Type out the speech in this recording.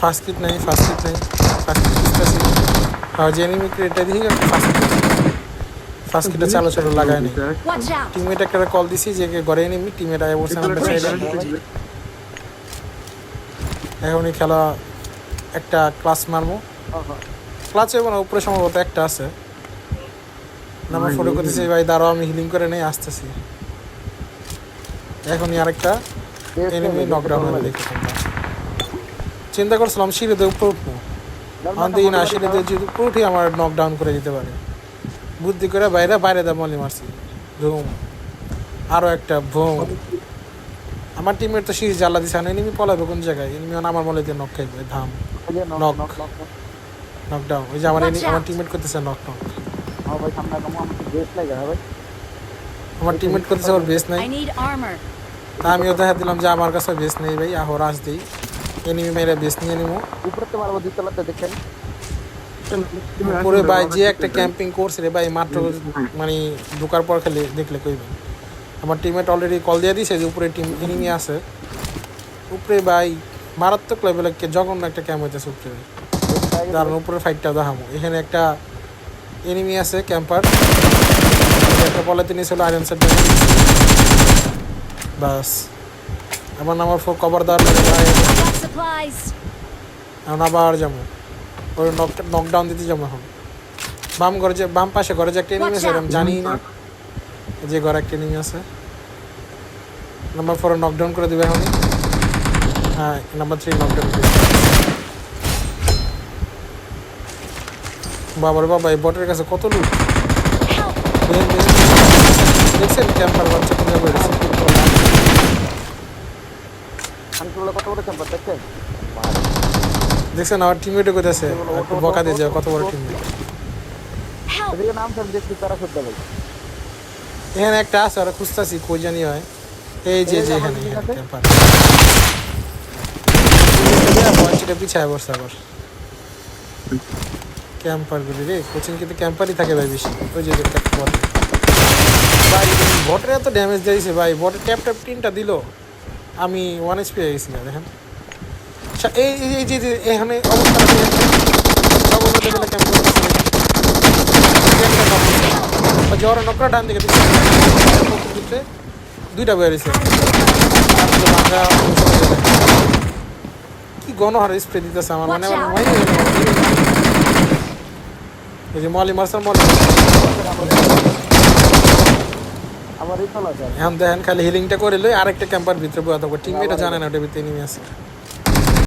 First kit নাই first kit খুঁজতেছি। আর যে এনিমি ক্রেটটা দিই ফার্স্ট কিটটা চালো চালো লাগায় নি। Watch out! টিমমেট একটা কল দিছি যে ঘরে এনিমি টিমমেট আয় বসে আমরা সাইডে। এখনই খেলা একটা ক্লাস মারবো। ক্লাস হবে না, উপরে সম্ভবত একটা আছে। নাম্বার ফটো করতেছি ভাই, দাঁড়াও আমি হিলিং করে নেই আসতেছি। এখনই আরেকটা এনিমি নকডাউন হয়ে দেখে তোমরা। চিন্তা করছিলাম সিঁড়িতে উপরে উঠবো, আমাদের না সিঁড়িতে যদি উপরে উঠি আমার নকডাউন করে দিতে পারে। বুদ্ধি করে বাইরে দা মলি মারছি ধুম। আরও একটা ভুম। আমার টিমের তো সিঁড়ি জ্বালা দিছে না, এনিমি পলাবে কোন জায়গায়? এনিমি আমার মলে দিয়ে নক খাইবে ধাম। নকডাউন ওই যে আমার টিমমেট করতেছে নক। আমার টিমমেট করতেছে ওর বেস নাই। I need armor. তা আমিও দেখা দিলাম যে আমার কাছে বেস নেই ভাই, আহো রাজ দিই। এনিমি মেরে বেস নিয়ে নিবো উপরে ভাই। যে একটা ক্যাম্পিং করছে রে ভাই মাত্র, মানে ঢোকার পর খেলে দেখলে কইবেন। আমার টিমমেট অলরেডি কল দিয়ে দিছে যে উপরে টিম এনিমি আছে উপরে ভাই। মারাত্মক লেভেলে জঘন্য একটা ক্যাম্প হইতেছে উপরে। দাঁড়ান উপরে ফাইটটা দেখাবো। এখানে একটা এনিমি আছে ক্যাম্পার, একটা পলাতে নিয়েছিল আয়রন সেট। বাস আমার নাম্বার 4 কভার দেওয়ার I got supplies. এখন আবার যাবো ওই নকডাউন দিতে যাবো। এখন বাম পাশে ঘরে যে একটা এনিমি আছে আমি জানি না যে ঘরে একটা এনিমি আছে। নাম্বার 4 নকডাউন করে দেবে এখন। হ্যাঁ নাম্বার 3 নকডাউন করে বাবার বাবা। এই বটের কাছে কত লুট দেখছেন? ক্যাম্পার বাচ্চা কিনে বেড়েছে। দেখছেন আমার টিমমেটও কোথাছে একটু বকা দিয়ে যাও কত বড় টিমমেট। এখানে একটা আছে ওরা খুঁজতেছি কই জানি হয়। এই যে এখানে ক্যাম্পার পিছায় বসছে আবার। ক্যাম্পার গুলি রে কোচিং কিন্তু ক্যাম্পারই থাকে ভাই বেশি। ওই যে ভাই বটের এত ড্যামেজ দিয়েছে ভাই। বটের ট্যাপ 3টা দিল, আমি 1 HP পেয়ে গেছি। দেখেন এই এই যে এখানে জ্বর নকরা ডান দিকে দুইটা বেরিয়েছে। কি গণহার স্প্রে দিতেছে আমার, মানে এই যে মলি মারসাল মলি। এখন দেখেন খালি হিলিংটা করে লই, আরেকটা ক্যাম্পার ভিতরে বয়া থাকবো। টিমমেটও জানে না ওটার ভিতরে এনিমি আছে।